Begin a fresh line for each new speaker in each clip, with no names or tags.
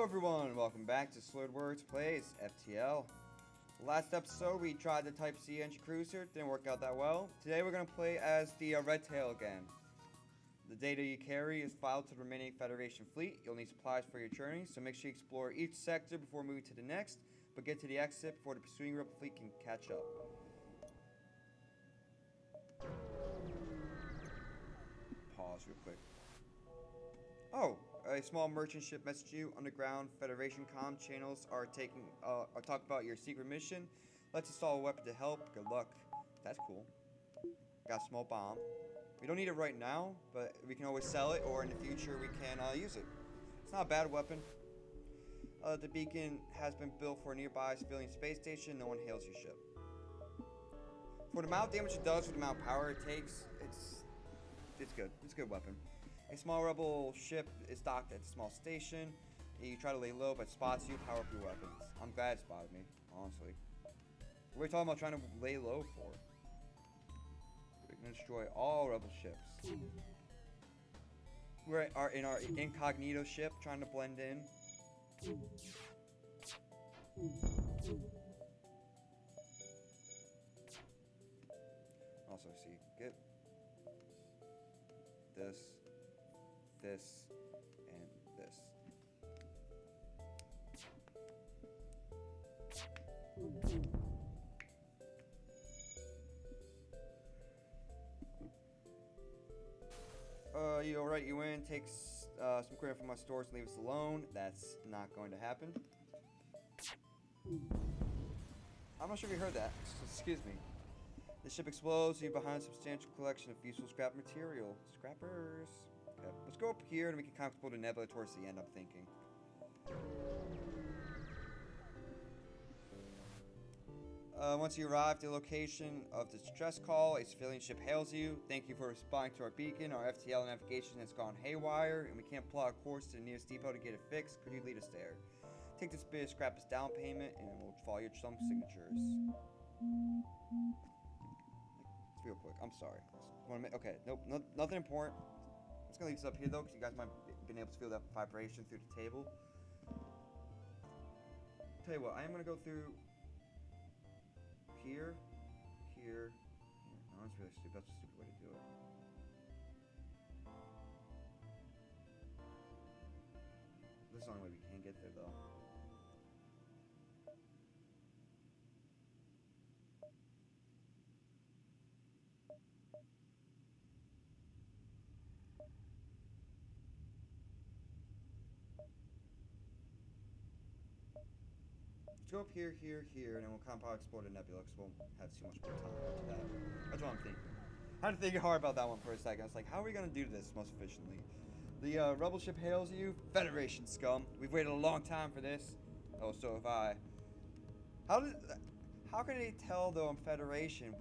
everyone, welcome back to SLuredWOrds Plays FTL. Last episode we tried the Type C Engi cruiser, didn't work out that well. Today we're going to play as the Red Tail again. The data you carry is filed to the remaining Federation fleet. You'll need supplies for your journey, so make sure you explore each sector before moving to the next, but get to the exit before the pursuing Rebel fleet can catch up. Pause real quick. Oh, a small merchant ship messaged you. Underground Federation comm channels are talking about your secret mission. Let's install a weapon to help. Good luck. That's cool. Got a small bomb. We don't need it right now, but we can always sell it, or in the future we can use it. It's not a bad weapon. The beacon has been built for a nearby civilian space station. No one hails your ship. For the amount of damage it does, with the amount of power it takes, it's good. It's a good weapon. A small rebel ship is docked at a small station. You try to lay low, but it spots you, power up your weapons. I'm glad it spotted me, honestly. What are we talking about trying to lay low for? We're gonna destroy all rebel ships. We're in our incognito ship, trying to blend in. Also, see, get this, and this. You alright, you win, take some equipment from my stores and leave us alone. That's not going to happen. I'm not sure if you heard that. Excuse me. The ship explodes, leave behind a substantial collection of useful scrap material. Scrappers. Okay, let's go up here and we can kind of explore the nebula towards the end, I'm thinking. Once you arrive at the location of the distress call, a civilian ship hails you. Thank you for responding to our beacon. Our FTL navigation has gone haywire, and we can't plot a course to the nearest depot to get it fixed. Could you lead us there? Take this bit of scrap as down payment, and we'll follow your some signatures. It's real quick. I'm sorry. Okay, nope, nothing important. I'm just gonna leave this up here though, because you guys might have been able to feel that vibration through the table. Tell you what, I am gonna go through here. No, that's really stupid. That's a stupid way to do it. This is the only way we can get there, though. Let's go up here, and then we'll kind of probably explore the nebula, because we'll have too much more time after that. That's what I'm thinking. I had to think hard about that one for a second. I was like, how are we going to do this most efficiently? The rebel ship hails you. Federation scum. We've waited a long time for this. Oh, so have I. How can they tell, though, I'm Federation?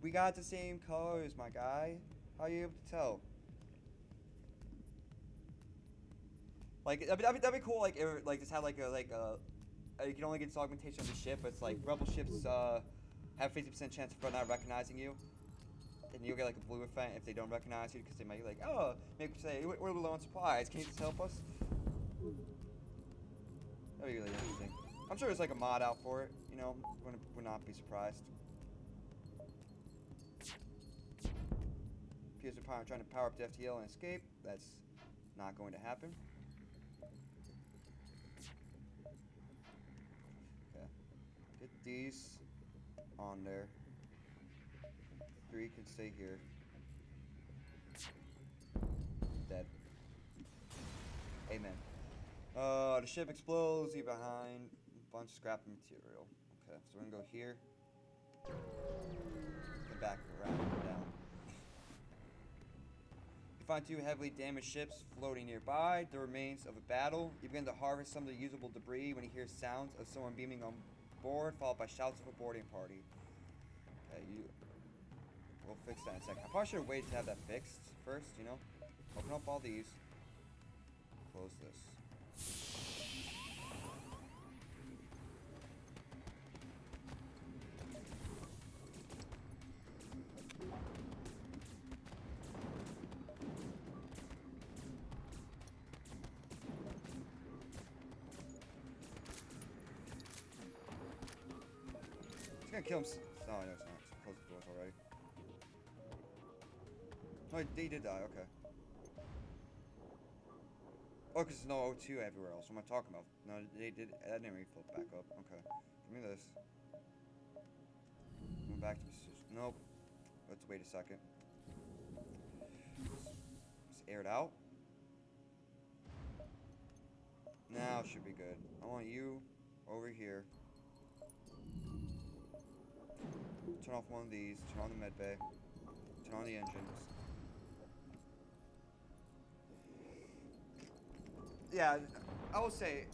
We got the same colors, my guy. How are you able to tell? Like, that'd be cool, like, just have, like, you can only get this augmentation of the ship, but it's like rebel ships have 50% chance of not recognizing you, and you'll get like a blue effect if they don't recognize you, because they might be like, oh, maybe say we're low on supplies. Can you just help us? That'd be really interesting. I'm sure there's like a mod out for it. You know, would not be surprised. Appears they're trying to power up the FTL and escape. That's not going to happen. Get these on there. 3 can stay here. Dead. Amen. The ship explodes, leave behind a bunch of scrap material. Okay, so we're gonna go here. Then back around and down. You find 2 heavily damaged ships floating nearby, the remains of a battle. You begin to harvest some of the usable debris when you hear sounds of someone beaming on board, followed by shouts of a boarding party. Okay, we'll fix that in a second. I probably should have waited to have that fixed first, you know? Open up all these. Close this. gonna kill him. No, no, it's not. Close the doors already. No, they did die. Okay. Oh, because there's no O2 everywhere else. What am I talking about? No, they did. That didn't really flip back up. Okay. Give me this. Going back to position. Nope. Let's wait a second. Just air it out. Now it should be good. I want you over here. Turn off one of these. Turn on the med bay. Turn on the engines. Yeah, I will say,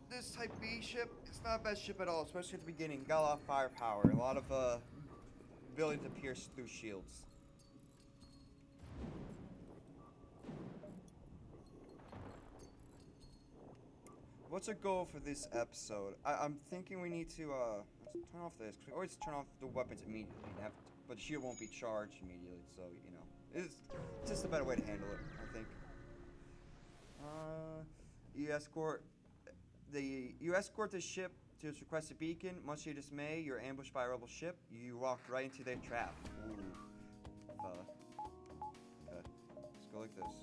this Type B ship, it's not a bad ship at all, especially at the beginning. Got a lot of firepower, a lot of ability to pierce through shields. What's our goal for this episode? I'm thinking we need to let's turn off this, because we always turn off the weapons immediately, but the shield won't be charged immediately, so, you know, it's just a better way to handle it, I think. You escort the ship to its requested beacon. Much to your dismay, you're ambushed by a rebel ship. You walked right into their trap. Ooh, fella. Okay, let's go like this.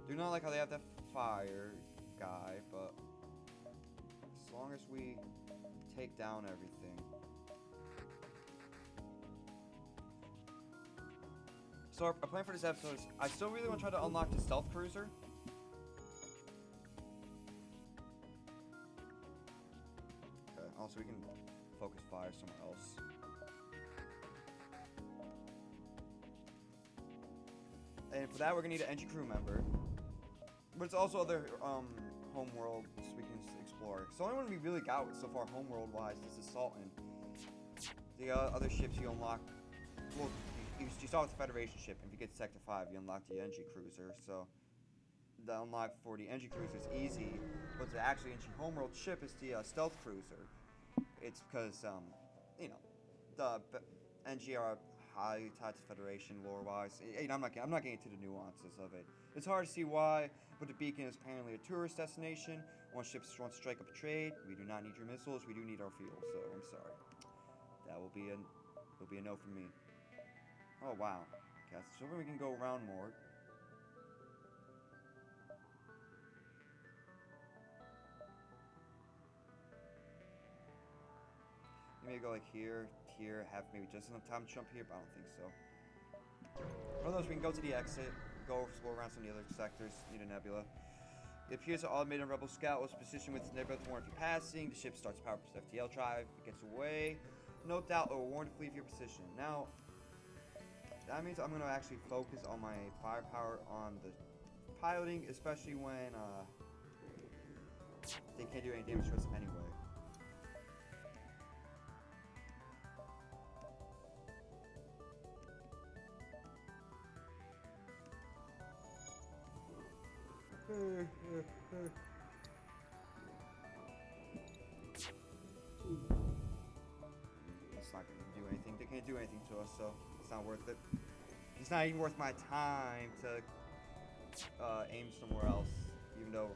Do not like how they have that fire guy, but as long as we take down everything. So our plan for this episode is, I still really want to try to unlock the stealth cruiser. Okay, also we can focus fire somewhere else. And for that we're gonna need an Engi crew member. But it's also other homeworlds we can explore. So the only one we really got so far homeworld wise is the Sultan. The other ships you unlock, well, you start with the Federation ship, and if you get to Sector 5, you unlock the Engi cruiser, so the unlock for the Engi cruiser is easy, but the actually Engi homeworld ship is the stealth cruiser. It's because, you know, the Engi are highly tied to Federation lore-wise. I'm not getting into the nuances of it. It's hard to see why, but the beacon is apparently a tourist destination. Once ships want to strike up a trade, we do not need your missiles, we do need our fuel, so I'm sorry. That will be a no from me. Oh wow. Okay, so we can go around more. Maybe go like here, have maybe just enough time to jump here, but I don't think so. One of those, we can go to the exit, go explore around some of the other sectors, need a nebula. It appears an automated rebel scout was positioned with the nebula to warn if you're passing. The ship starts power plus FTL drive. It gets away. No doubt it will warn to flee your position. Now, that means I'm going to actually focus on my firepower on the piloting, especially when they can't do any damage to us anyway. It's not going to do anything. They can't do anything to us, so it's not worth it. It's not even worth my time to aim somewhere else, even though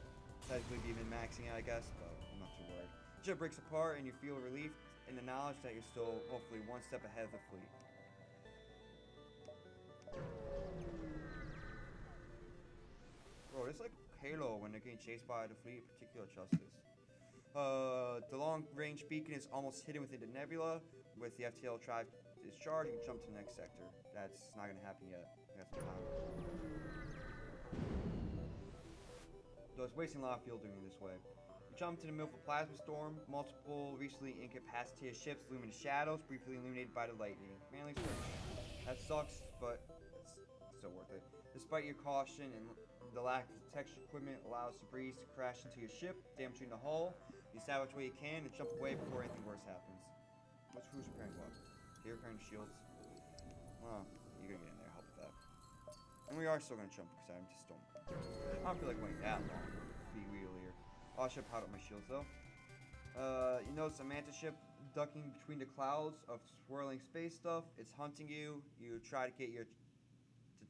technically be min-maxing it, I guess, but I'm not too worried. Ship breaks apart and you feel relief in the knowledge that you're still hopefully one step ahead of the fleet. Bro, it's like Halo when they're getting chased by the fleet, particular justice. The long-range beacon is almost hidden within the nebula. With the FTL drive discharged, you can jump to the next sector. That's not going to happen yet. We have some time. Though it's wasting a lot of fuel doing it this way. You jump to the middle of a plasma storm. Multiple recently incapacitated ships loom in the shadows, briefly illuminated by the lightning. Manly switch. That sucks, but it's still worth it. Despite your caution and the lack of detection equipment allows the breeze to crash into your ship, damaging the hull. You stab which way you can and jump away before anything worse happens. Who's repairing what? You're repairing the shields. Well, you're gonna get in there, help with that. And we are still gonna jump because I just don't. I don't feel like waiting that long to be real here. Oh, I should have powered up my shields though. You notice a mantis ship ducking between the clouds of swirling space stuff. It's hunting you. You try to get to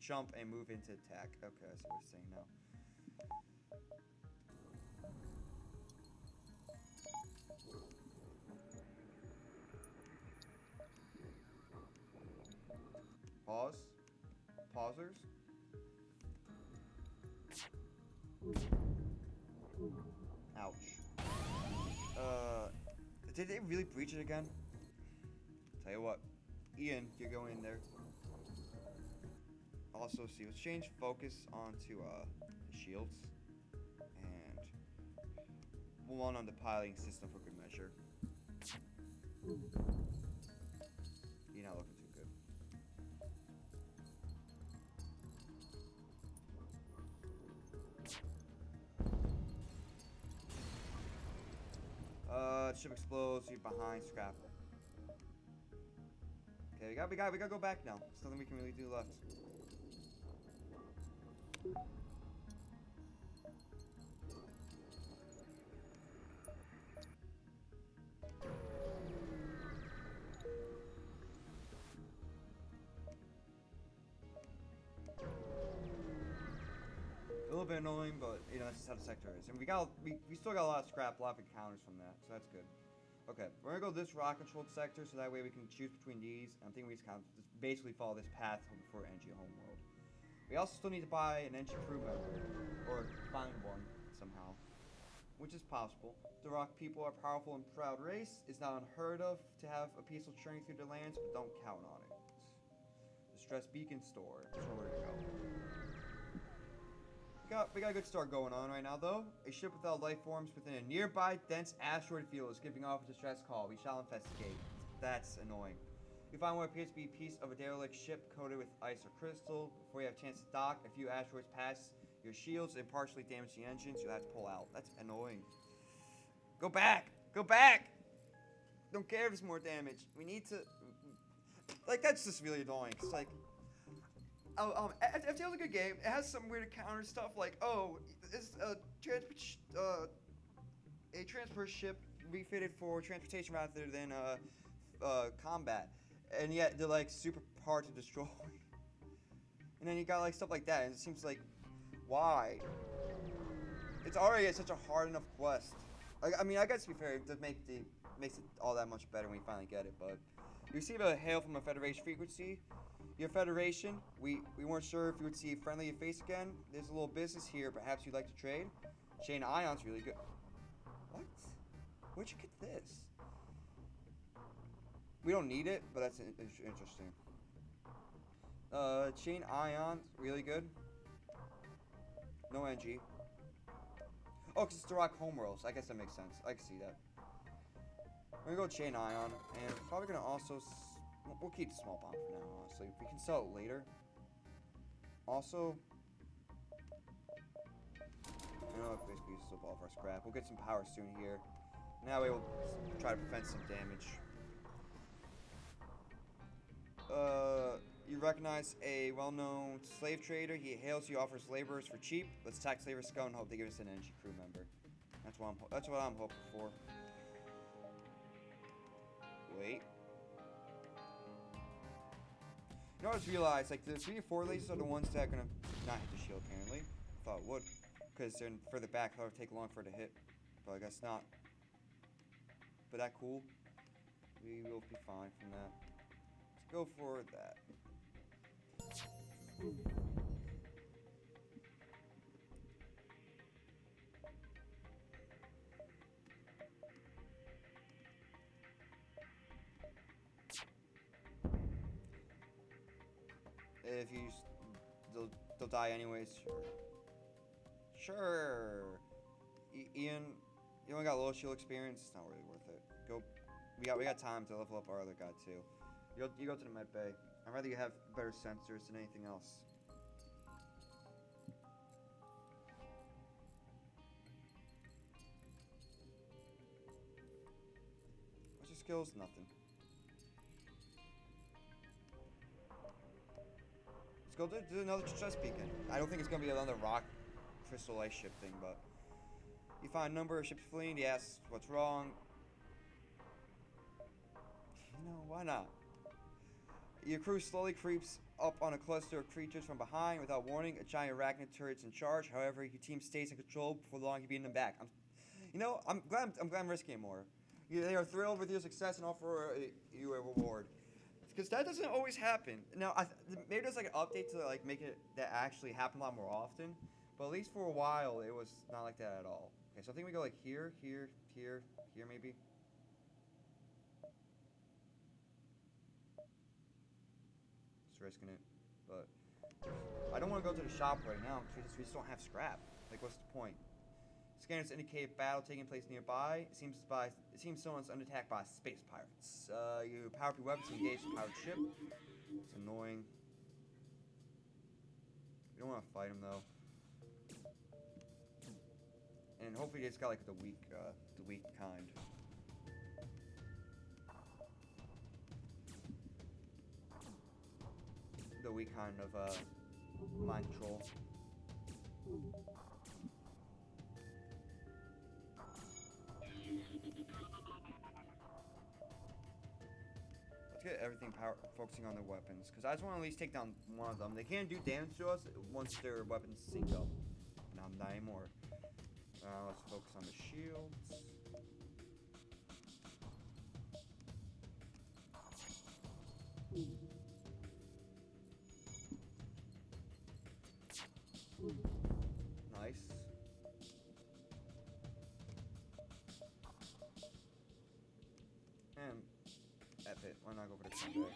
jump and move into attack. Okay, I see what it's saying now. Pause. Pausers. Ouch. Did they really breach it again? Tell you what, Ian, you're going in there. Also, see, let's change focus onto the shields, and move on the piloting system for good measure. You're not looking too good. Ship explodes. You're behind. Scrap. Okay, we gotta go back now. There's nothing we can really do left. A little bit annoying, but you know that's just how the sector is. And we still got a lot of scrap, a lot of encounters from that, so that's good. Okay, we're gonna go this rock-controlled sector, so that way we can choose between these. I'm thinking we just kind of just basically follow this path before Engi homeworld. We also still need to buy an Engi crew member, or find one somehow, which is possible. The rock people are a powerful and proud race. It's not unheard of to have a peaceful journey through the lands, but don't count on it. The Stress Beacon store. That's where we're gonna go. We got a good start going on right now, though. A ship without life forms within a nearby dense asteroid field is giving off a distress call. We shall investigate. That's annoying. You find what appears to be a piece of a derelict ship coated with ice or crystal. Before you have a chance to dock, a few asteroids pass your shields and partially damage the engines. You'll have to pull out. That's annoying. Go back! Go back! Don't care if there's more damage. We need to... Like, that's just really annoying. It's like... FTL is a good game. It has some weird counter stuff like, oh, it's a transport ship refitted for transportation rather than combat, and yet they're like super hard to destroy. And then you got like stuff like that, and it seems like, why? It's already such a hard enough quest. Like, I mean, I guess to be fair, it does makes it all that much better when you finally get it. But you receive a hail from a Federation frequency. Your Federation, we weren't sure if you would see a friendly face again. There's a little business here. Perhaps you'd like to trade. Chain Ion's really good. What? Where'd you get this? We don't need it, but that's interesting. Chain Ion's really good. No Engi. Oh, because it's the Rock Homeworlds. I guess that makes sense. I can see that. We're gonna go Chain Ion, and we're probably gonna also... We'll keep the small bomb for now, honestly. We can sell it later. Also... I know, basically use up all of our scrap. We'll get some power soon here. Now we will try to prevent some damage. You recognize a well-known slave trader. He hails you, offers laborers for cheap. Let's attack Slaver's Skull and hope they give us an Engi crew member. That's what I'm hoping for. Wait. You know, I just realized, like, the 3 or 4 lasers are the ones that are gonna not hit the shield, apparently. I thought it would, because they're further back. I thought it would take long for it to hit, but I guess not. But that cool. We will be fine from that. Let's go for that. If you... They'll die anyways, sure. Sure. Ian, you only got low shield experience. It's not really worth it. Go. We got time to level up our other guy too. You go to the med bay. I'd rather you have better sensors than anything else. What's your skills? Nothing. Let's go do another stress beacon. I don't think it's gonna be another rock crystal ice ship thing, but you find a number of ships fleeing. They ask what's wrong. You know, why not? Your crew slowly creeps up on a cluster of creatures from behind without warning. A giant arachnid turret's in charge. However, your team stays in control before long you beat them back. I'm glad I'm risking it more. They are thrilled with your success and offer you a reward. Because that doesn't always happen. Now, maybe there's like an update to like make it that actually happen a lot more often. But at least for a while, it was not like that at all. Okay, so I think we go like here, here, here, here maybe. Just risking it. But I don't want to go to the shop right now because we just don't have scrap. Like, what's the point? Scanners indicate battle taking place nearby. It seems someone's under attack by space pirates. You power up your weapons to engage the pirate ship. It's annoying. We don't want to fight him though. And hopefully it's got like the weak kind. The weak kind of mind control. Let's get everything focusing on their weapons, because I just want to at least take down one of them. They can't do damage to us once their weapons sync up. Not anymore. Let's focus on the shields. Nice. And F it. Why not go for the combat?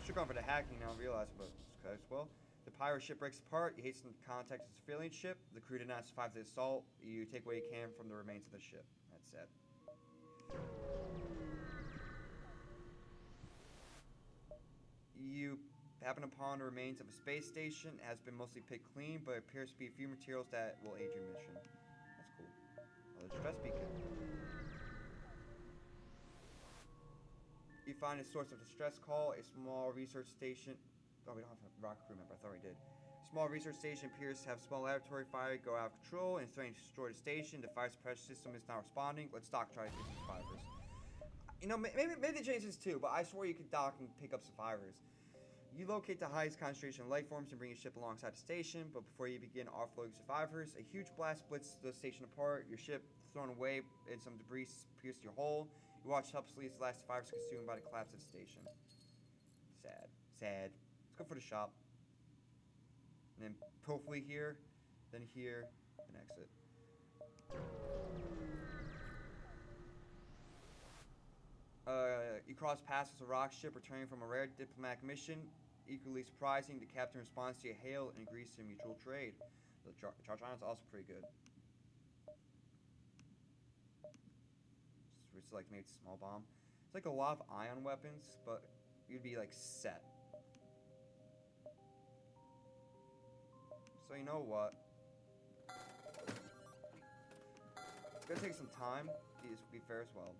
Should go for the hacking now. Realize, but okay. Well, the pirate ship breaks apart. You hasten to contact the civilian ship. The crew did not survive the assault. You take what you can from the remains of the ship. That's sad. You happen upon the remains of a space station. It has been mostly picked clean, but it appears to be a few materials that will aid your mission. That's cool. Oh, the stress beacon. You find a source of distress call, a small research station. Oh, we don't have a rocket crew member. I thought we did. Small research station appears to have small laboratory fire go out of control and threatening to destroy the station. The fire suppression system is not responding. Let's dock try to get some survivors. You know, maybe they changed this too, but I swore you could dock and pick up survivors. You locate the highest concentration of life forms and bring your ship alongside the station, but before you begin offloading survivors, a huge blast splits the station apart. Your ship thrown away and some debris pierced your hull. You watch helplessly as the last survivors consumed by the collapse of the station. Sad. Sad. Let's go for the shop. And then hopefully here, then here, and exit. You cross paths with a rock ship returning from a rare diplomatic mission. Equally surprising, the captain responds to your hail and agrees to mutual trade. The charge iron is also pretty good. Just like maybe it's a small bomb. It's like a lot of ion weapons, but you'd be like set. So you know what? It's gonna take some time. To be fair as well.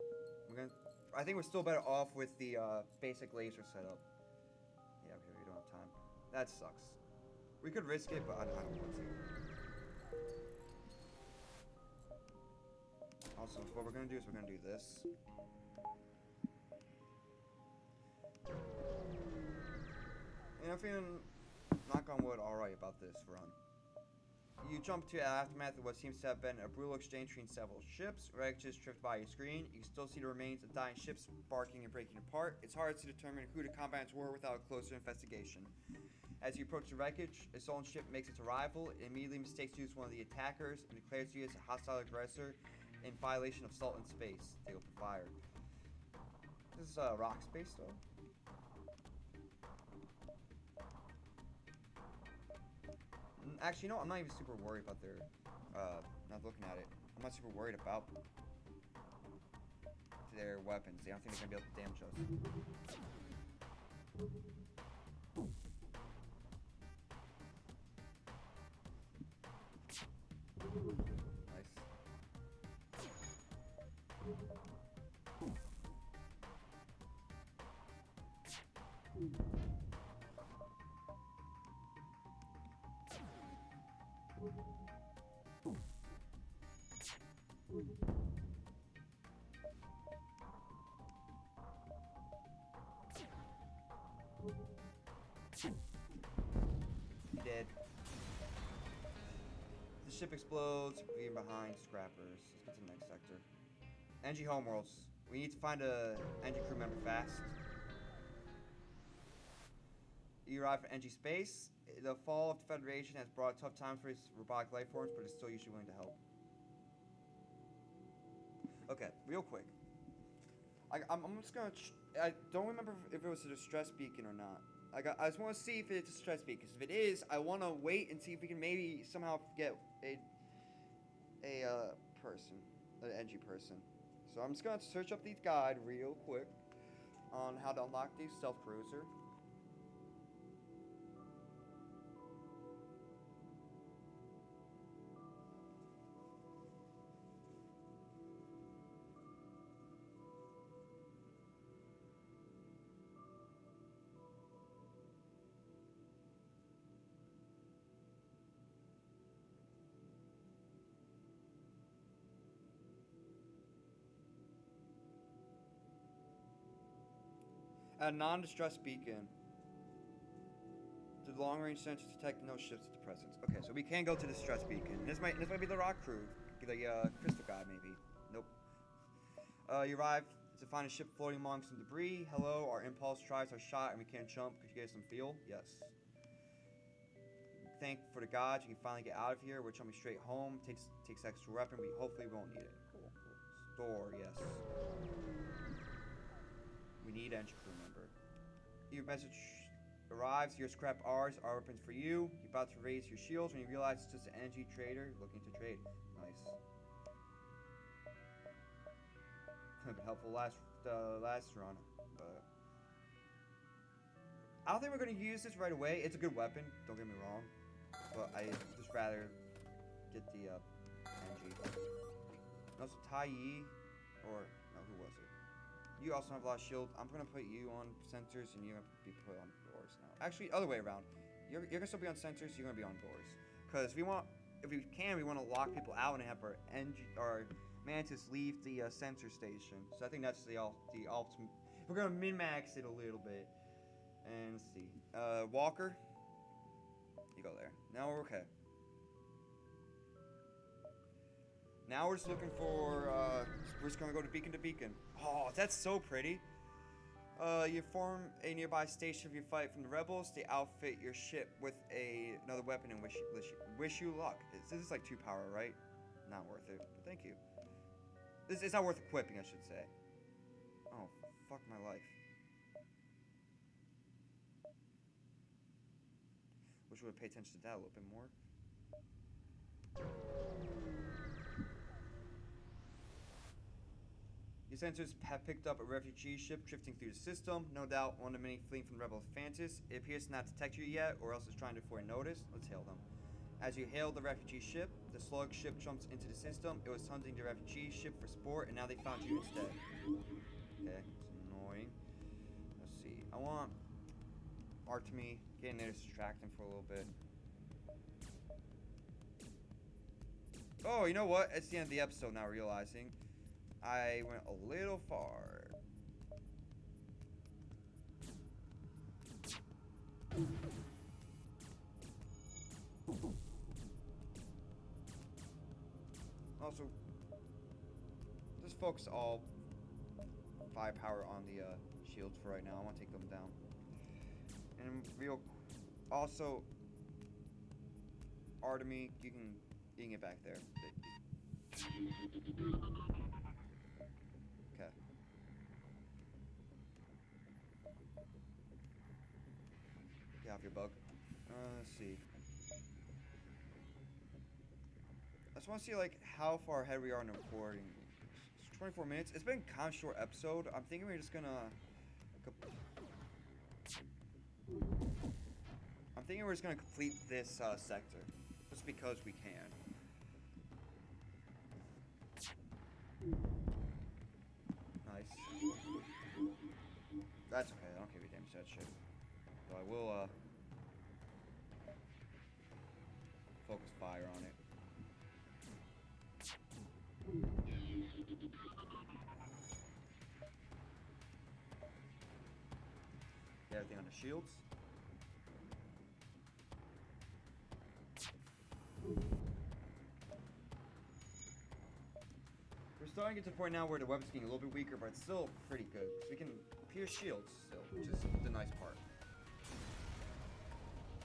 I think we're still better off with the basic laser setup. Yeah, we don't have time. That sucks. We could risk it, but I don't want to. Also, what we're gonna do is we're gonna do this. And I'm feeling, knock on wood, alright about this run. You jump to the aftermath of what seems to have been a brutal exchange between several ships. Wreckages drift by your screen. You can still see the remains of dying ships sparking and breaking apart. It's hard to determine who the combatants were without a closer investigation. As you approach the wreckage, a stolen ship makes its arrival. It immediately mistakes you as one of the attackers and declares you as a hostile aggressor in violation of salt in space. They open fire. This is rock space, though. Actually, you know, I'm not even super worried about their, not looking at it. I'm not super worried about their weapons. I don't think they're gonna be able to damage us. Dead. The ship explodes, leaving behind scrappers. Let's get to the next sector. Engi homeworlds. We need to find a Engi crew member fast. You arrive at Engi space. The fall of the Federation has brought tough times for its robotic life forms, but it's still usually willing to help. Okay, real quick. I'm just gonna. I don't remember if it was a distress beacon or not. I just want to see if it's a distress beacon. Because if it is, I want to wait and see if we can maybe somehow get a person, an Engi person. So I'm just gonna search up the guide real quick on how to unlock the stealth cruiser. A non-distress beacon. The long-range sensors detect no shifts at the presence. Okay, so we can go to the distress beacon. This might be the rock crew, the crystal guy maybe. Nope. You arrive to find a ship floating among some debris. Hello, our impulse drives are shot and we can't jump. Could you get some fuel? Yes. Thank for the gods, you can finally get out of here. We're jumping straight home. Takes extra weapon. We hopefully won't need it. Cool. Store, yes. We need Engi crew member. Your message arrives. Your scrap ours. Our weapons for you. You're about to raise your shields when you realize it's just an Engi trader looking to trade. Nice. Could have been helpful last run, but I don't think we're gonna use this right away. It's a good weapon. Don't get me wrong, but I just rather get the Engi. Also, Tai Yi, or no, who was it? You also have a lot of shield. I'm gonna put you on sensors, and you're gonna be put on doors now. Actually, other way around. You're gonna still be on sensors. You're gonna be on doors. Cause if we want to lock people out and have our Mantis leave the sensor station. So I think that's the ultimate. We're gonna min-max it a little bit. And let's see. Walker, you go there. Now we're okay. Now we're just looking for. We're just gonna go to beacon to beacon. Oh, that's so pretty. You form a nearby station if you fight from the rebels. They outfit your ship with another weapon and wish you luck. This is like 2 power, right? Not worth it, but thank you. It's not worth equipping, I should say. Oh, fuck my life. Wish we would pay attention to that a little bit more. Your sensors have picked up a refugee ship drifting through the system. No doubt one of the many fleeing from the rebel Fantis. It appears to not detect you yet, or else it's trying to avoid notice. Let's hail them. As you hail the refugee ship, the slug ship jumps into the system. It was hunting the refugee ship for sport, and now they found you instead. Okay, it's annoying. Let's see. I want Artemy getting there to distract him for a little bit. Oh, you know what? It's the end of the episode now, realizing I went a little far. Also, just focus all firepower on the shields for right now. I want to take them down. And also, Artemy, you can get back there. Okay. Get off your bug. Let's see. I just want to see like how far ahead we are in the recording. It's 24 minutes. It's been kind of short episode. I'm thinking we're just gonna. I'm thinking we're just gonna complete this sector, just because we can. Nice. That's okay. I don't care if you damage that shit. So I will focus fire on it. Get everything on the shields. starting to get to the point now where the weapon's getting a little bit weaker, but it's still pretty good. We can pierce shields still, which is the nice part.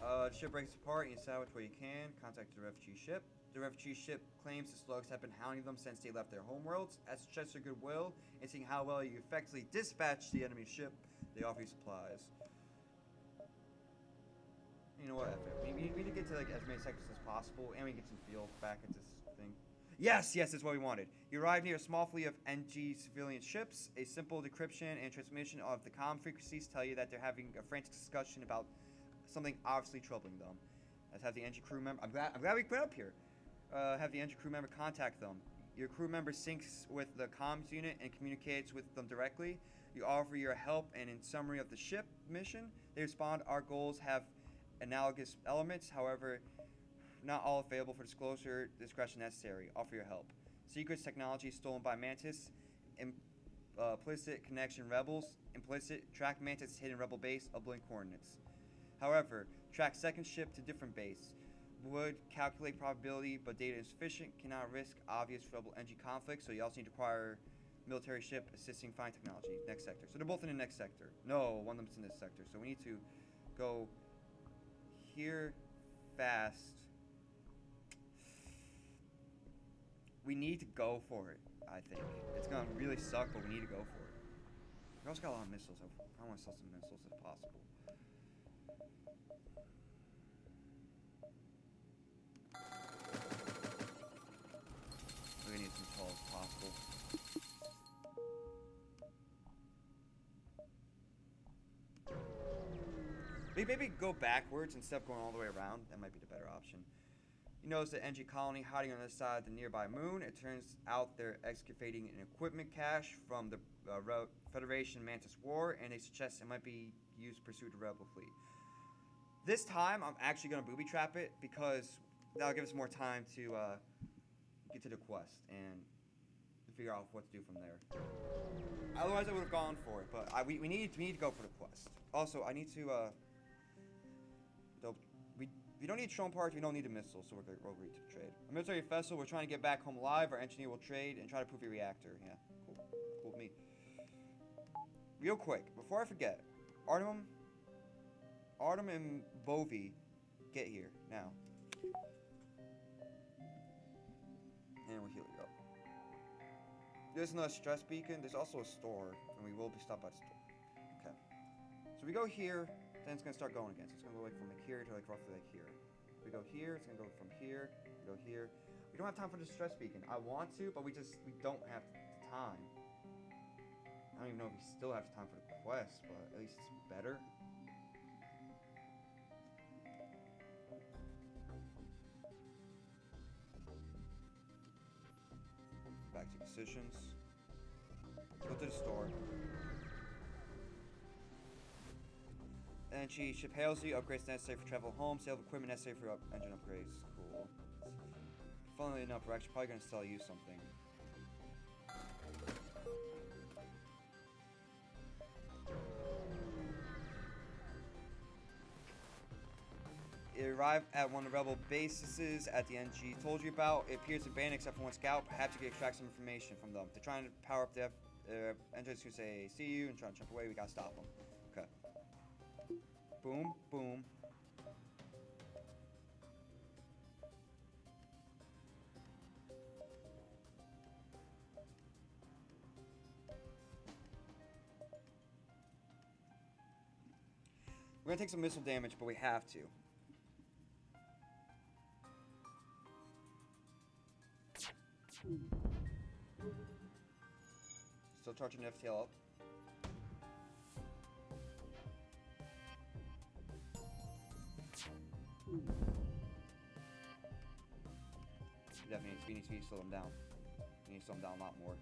The ship breaks apart and you salvage where you can. Contact the refugee ship. The refugee ship claims the slugs have been hounding them since they left their homeworlds. As to test their goodwill and seeing how well you effectively dispatch the enemy ship, they offer you supplies. You know what? We need to get to like as many sectors as possible, and we get some feel back at this thing. Yes, that's what we wanted. You arrive near a small fleet of Engi civilian ships. A simple decryption and transmission of the comm frequencies tell you that they're having a frantic discussion about something obviously troubling them. Let's have the Engi crew member. I'm glad we put up here. Have the Engi crew member contact them. Your crew member syncs with the comms unit and communicates with them directly. You offer your help, and in summary of the ship mission, they respond. Our goals have analogous elements, however, not all available for disclosure. Discretion necessary. Offer your help. Secrets technology stolen by Mantis. Implicit connection rebels. Implicit track Mantis hidden rebel base. Uplink coordinates. However, track second ship to different base. Would calculate probability, but data is sufficient. Cannot risk obvious rebel Engi conflict, so you also need to acquire military ship assisting fine technology. Next sector. So they're both in the next sector. No, one of them's in this sector. So we need to go here fast. We need to go for it, I think. It's gonna really suck, but we need to go for it. We also got a lot of missiles. I want to sell some missiles if possible. We need as tall as possible. Maybe go backwards instead of going all the way around. That might be the better option. You notice the Engi colony hiding on the side of the nearby moon. It turns out they're excavating an equipment cache from the Federation Mantis War, and they suggest it might be used to pursue the rebel fleet. This time, I'm actually going to booby trap it because that'll give us more time to get to the quest and figure out what to do from there. Otherwise, I would have gone for it, but we need to go for the quest. Also, I need to we don't need drone parts, we don't need a missile, so we'll agree to trade. A military vessel, we're trying to get back home alive. Our engineer will trade and try to prove a reactor. Yeah, cool with me. Real quick, before I forget, Artem and Bovi, get here now. And we'll heal you up. There's another stress beacon. There's also a store, and we will be stopped by the store. Okay. So we go here, then it's gonna start going again. So it's gonna go like from like here to like roughly like here. We go here, it's gonna go from here, we go here. We don't have time for the stress beacon. I want to, but we don't have the time. I don't even know if we still have time for the quest, but at least it's better. Back to positions. Go to the store. Engi ship hails you. Upgrades necessary for travel home. Sale of equipment necessary for engine upgrades. Cool. Funnily enough, we're actually probably going to sell you something. It arrived at one of the rebel bases at the Engi told you about. It appears abandoned except for one scout. Perhaps you can extract some information from them. They're trying to power up the engines who say see you and trying to jump away. We gotta stop them. Okay. Boom, boom. We're gonna take some missile damage, but we have to. Still charging the FTL up. Definitely we need to slow them down. We need to slow them down a lot more.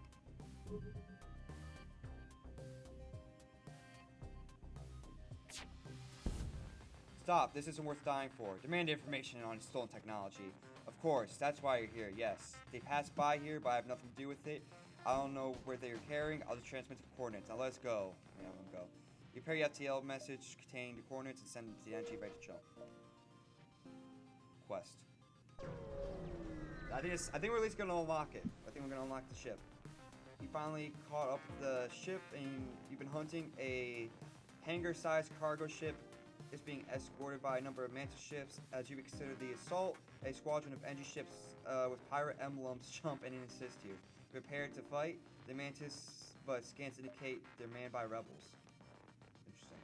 Stop, this isn't worth dying for. Demand information on stolen technology. Of course, that's why you're here, yes. They passed by here, but I have nothing to do with it. I don't know where they are carrying. I'll just transmit the coordinates. Now let's go. Yeah, let them go. You prepare your FTL message containing the coordinates and send it to the Engi ready to jump. Quest. I think we're at least gonna unlock it. I think we're gonna unlock the ship. You finally caught up with the ship, and you've been hunting a hangar-sized cargo ship. It's being escorted by a number of Mantis ships. As you consider the assault, a squadron of Engi ships with pirate emblems jump in and assist you. Prepared to fight, the Mantis, but scans indicate they're manned by rebels. Interesting.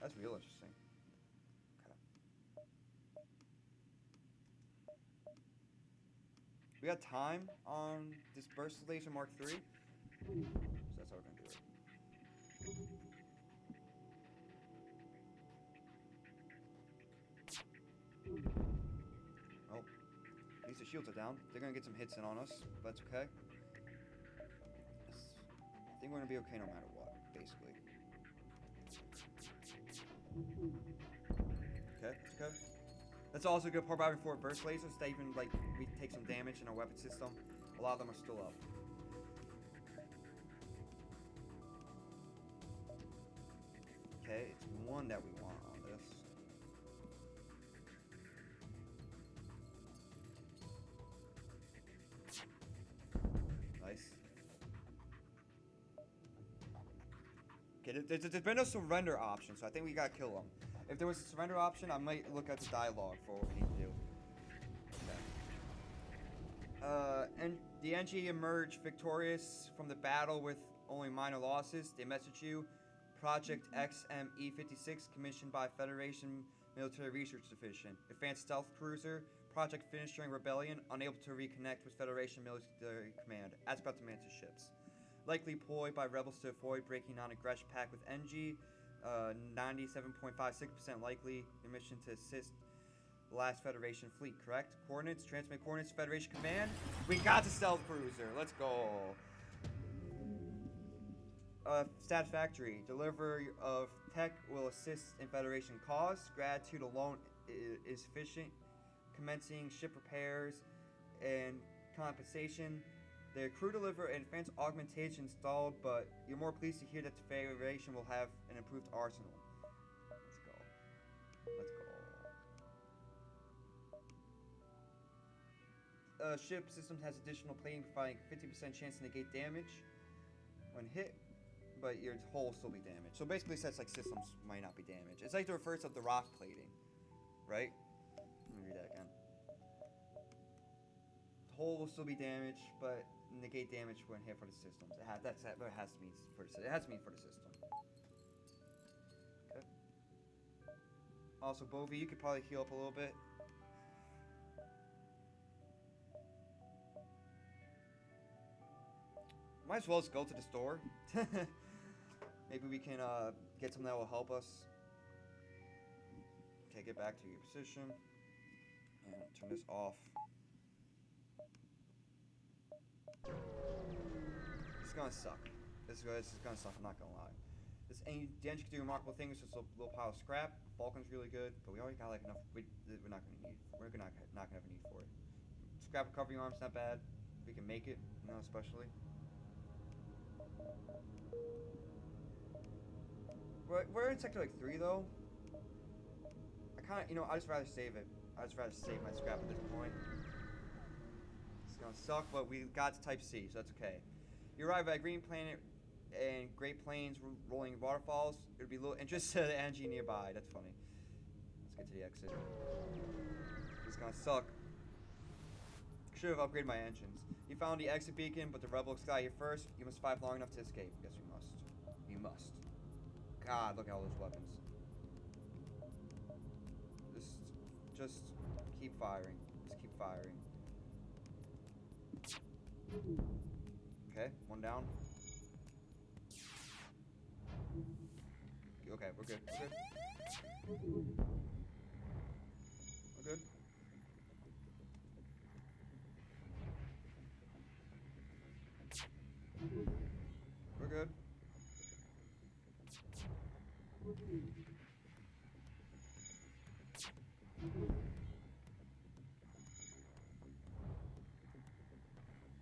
That's real interesting. We got time on this burst laser Mark III, so that's how we're gonna do it. Oh, at least the shields are down. They're gonna get some hits in on us, but that's okay. I think we're gonna be okay no matter what, basically. Okay, that's okay. That's also a good part about having 4 burst lasers. That even like we take some damage in our weapon system. A lot of them are still up. Okay, it's 1 that we want on this. Nice. Okay, there's been no surrender option, so I think we gotta kill them. If there was a surrender option, I might look at the dialogue for what we need to do. Okay. And the Engi emerged victorious from the battle with only minor losses. They message you, Project XME-56, commissioned by Federation Military Research Division. Advanced stealth cruiser, project finished during rebellion, unable to reconnect with Federation Military Command. Ask about the Mantis ships. Likely employed by rebels to avoid breaking on a Gresh pact with Engi. 97.56% likely your mission to assist the last Federation fleet, correct? Coordinates, transmit coordinates to Federation Command. We got the stealth cruiser. Let's go. Satisfactory. Delivery of tech will assist in Federation cause. Gratitude alone is sufficient. Commencing ship repairs and compensation. The crew deliver an advanced augmentation installed, but you're more pleased to hear that the Federation will have an improved arsenal. Let's go. Let's go. Ship system has additional plating, providing 50% chance to negate damage when hit, but your hull will still be damaged. So basically it says like systems might not be damaged. It's like the reverse of the rock plating, right? Let me read that again. The hull will still be damaged, but negate damage when hit for the systems. It has to mean for the system. Okay. Also, Bovie, you could probably heal up a little bit. Might as well just go to the store. Maybe we can get something that will help us. Okay, get back to your position. And turn this off. It's gonna suck. This is gonna suck, I'm not gonna lie. The Engi can do remarkable things, just a little pile of scrap. Falcon's really good, but we already got like enough. We're not gonna have a need for it. Scrap recovery arm's not bad. We can make it, you know, especially. We're in sector like 3 though. I kinda, you know, I just rather save it. I just rather save my scrap at this point. It's gonna suck, but we got to Type C, so that's okay. You arrive at a green planet and Great Plains rolling waterfalls. It would be a little interest to the Engi nearby. That's funny. Let's get to the exit. It's gonna suck. Should have upgraded my engines. You found the exit beacon, but the rebels got here first. You must survive long enough to escape. Yes, you must. You must. God, look at all those weapons. Just keep firing. Just keep firing. Okay, 1 down. Okay, we're good. We're good. We're good. We're good.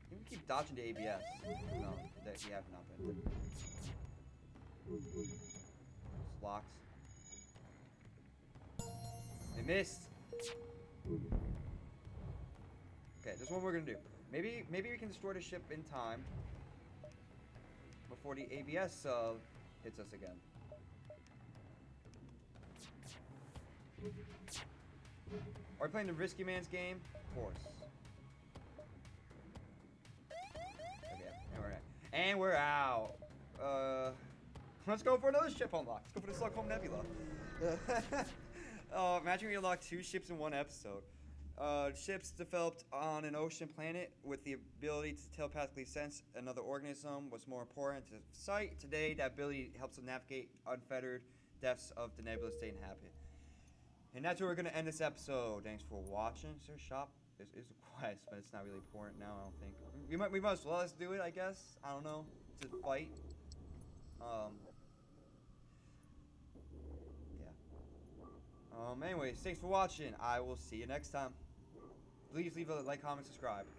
You can keep dodging the ABS. No, that you have nothing. It's locked. They missed. Okay, this is what we're gonna do. Maybe we can destroy the ship in time before the ABS hits us again. Are we playing the Risky Man's game? Of course. Okay, and we're out. Let's go for another ship unlock. Let's go for the Stockholm Nebula. Imagine we unlock 2 ships in one episode. Ships developed on an ocean planet with the ability to telepathically sense another organism was more important to sight. Today, that ability helps us navigate unfettered depths of the nebula state inhabit. And that's where we're going to end this episode. Thanks for watching. Is there a shop? There's a quest, but it's not really important now, I don't think. We might as well let's do it, I guess. I don't know. To fight. Yeah. Anyways, thanks for watching. I will see you next time. Please leave a like, comment, subscribe.